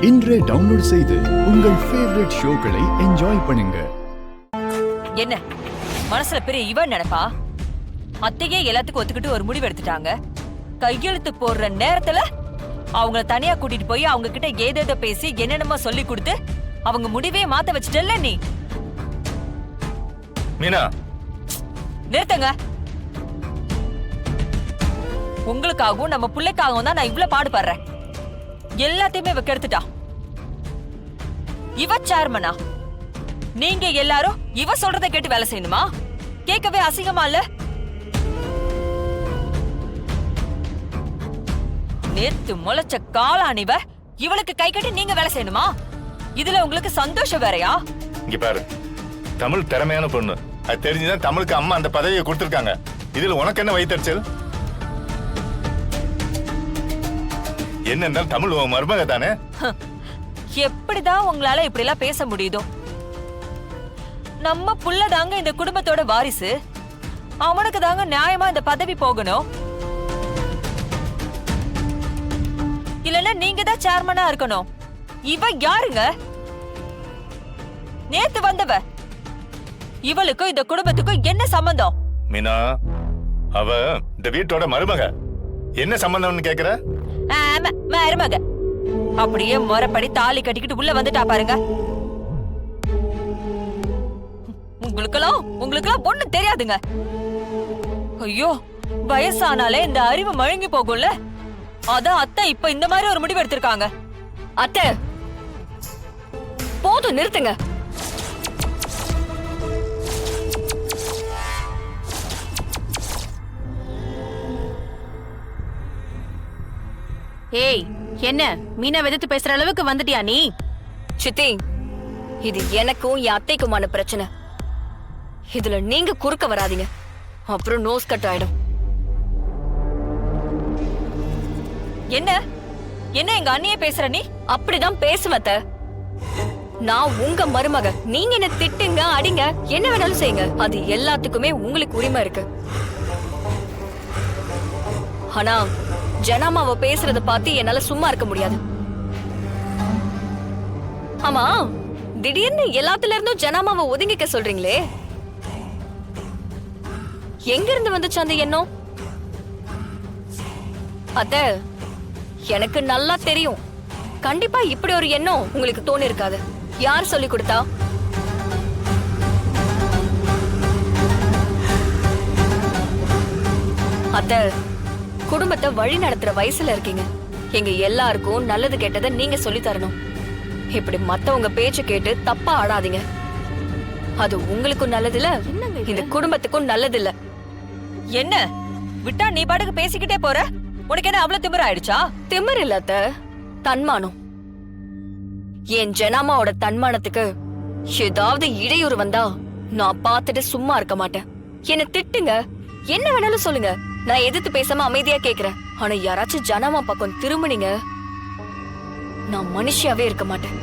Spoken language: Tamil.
இன்றே டவுன்லோட் செய்து உங்கள் ஃபேவரட் ஷோக்களை என்ஜாய் பண்ணுங்க. என்ன மனசுல பெரிய இவன் நினைப்பா? அத்தையே எல்லாத்துக்கும் ஒத்துக்கிட்டு ஒரு முடிவு எடுத்துட்டாங்க. கையெழுத்து போடுற நேரத்துல அவங்கள தனியா கூட்டிட்டு போய் அவங்க கிட்ட ஏதேதோ பேசி என்னென்னமோ சொல்லி கொடுத்து அவங்க முடிவே மாத்த வச்சுட்டல்ல நீ. மீனா, நிறுத்துங்க. உங்களுக்காகவும் நம்ம பிள்ளைக்காகவும் தான் நான் இவ்வளவு பாடுபடுறேன். எல்லாத்தையுமே இவ கெடுத்துட்டா. இவ சேர்மனா? நீங்க எல்லாரும் இவ சொல்றத கேட்டு வேலை செய்யணுமா? கேட்கவே அசிங்கமா இல்ல? நேத்து முளைச்ச காளானிவ இவளுக்கு கை கட்டி நீங்க வேலை செய்யணுமா? இதுல உங்களுக்கு சந்தோஷம் வேறையா? இங்க பாரு, தமிழ் திறமையான பொண்ணு. அது தெரிஞ்சுதான் தமிழுக்கு அம்மா அந்த பதவியை கொடுத்திருக்காங்க. இதுல உனக்கு என்ன வைத்தறிச்சல்? என்ன இருந்தாலும் தமிழ் உன் மருமக தானே. எப்படிதான் உங்களால இப்படி எல்லாம் பேச முடியுதோ? நம்ம புள்ள தாங்க இந்த குடும்பத்தோட வாரிசு. அவனுக்கு தாங்க நியாயமா இந்த பதவி போகணும். இல்லன்னா நீங்க தான் சேர்மனா இருக்கணும். இவ யாருங்க? நேத்து வந்தவ. இவளுக்கும் இந்த குடும்பத்துக்கும் என்ன சம்பந்தம்? மீனா, அவ இந்த வீட்டோட மருமக. என்ன சம்பந்தம்னு கேக்குற? மருமக அப்படியே முறைப்படி தாலி கட்டிக்கிட்டு உள்ள வந்துட்டா பாருங்க. உங்களுக்கெல்லாம் ஒண்ணும் தெரியாதுங்க. ஐயோ, வயசானாலே இந்த அறிவு மழுங்கி போகும்ல. அதான் அத்தை இப்ப இந்த மாதிரி ஒரு முடிவு எடுத்திருக்காங்க. அத்தை போதும், நிறுத்துங்க. ஏய், என்ன மீனா வெதுத்து பேசுற அளவுக்கு வந்துட்டியா நீ? சித்தி, இது எனக்கும் என் அத்தைக்குமான பிரச்சனை. இதுல நீங்க குறுக்க வராதீங்க, அப்புறம் நோஸ் கட் ஆயிடும். என்ன என்ன எங்க அண்ணியே பேசுற நீ? அப்படிதான் பேசுவத்த. நான் உங்க மருமக. நீங்க என்ன திட்டுங்க, அடிங்க, என்ன வேணாலும் செய்யுங்க. அது எல்லாத்துக்குமே உங்களுக்கு உரிமை இருக்கு. ஆனா ஜனாமாவ பேசுறத பார்த்து என்னால சும்மா இருக்க முடியாது. ஆமா, திடீர்னு எல்லாத்துல இருந்தும் ஜனாமாவ ஒதுங்கிக்க சொல்றீங்களே, எங்க இருந்து வந்துச்சு அந்த எண்ணம்? அத்த, எனக்கு நல்லா தெரியும். கண்டிப்பா இப்படி ஒரு எண்ணம் உங்களுக்கு தோணி இருக்காது. யார் சொல்லி கொடுத்தா? அத்த, குடும்பத்தை வழி நடத்துற வயசுல இருக்கீங்க. எங்க எல்லாருக்கும் நல்லது கெட்டதை நீங்க சொல்லி தரணும். இப்படி மத்தவங்க பேச்சு கேட்டு தப்பா ஆடாதீங்க. அது உங்களுக்கும் நல்லது இல்ல, இந்த குடும்பத்துக்கும் நல்லது இல்ல. என்ன விட்டா நீ பாட்டுக்கு பேசிக்கிட்டே போற? உனக்கு என்ன அவ்வளவு திமிர ஆயிடுச்சா? திமிர் இல்ல அத்த, தன்மானம். என் ஜனாமாவோட தன்மானத்துக்கு ஏதாவது இடையூறு வந்தா நான் பார்த்துட்டு சும்மா இருக்க மாட்டேன். என்ன திட்டுங்க, என்ன வேணாலும் சொல்லுங்க, நான் எதிர்த்து பேசாம அமைதியா கேக்குறேன். ஆனா யாராச்சும் ஜனாமா பக்கம் திரும்பினீங்க, நான் மனுஷியாவே இருக்க மாட்டேன்.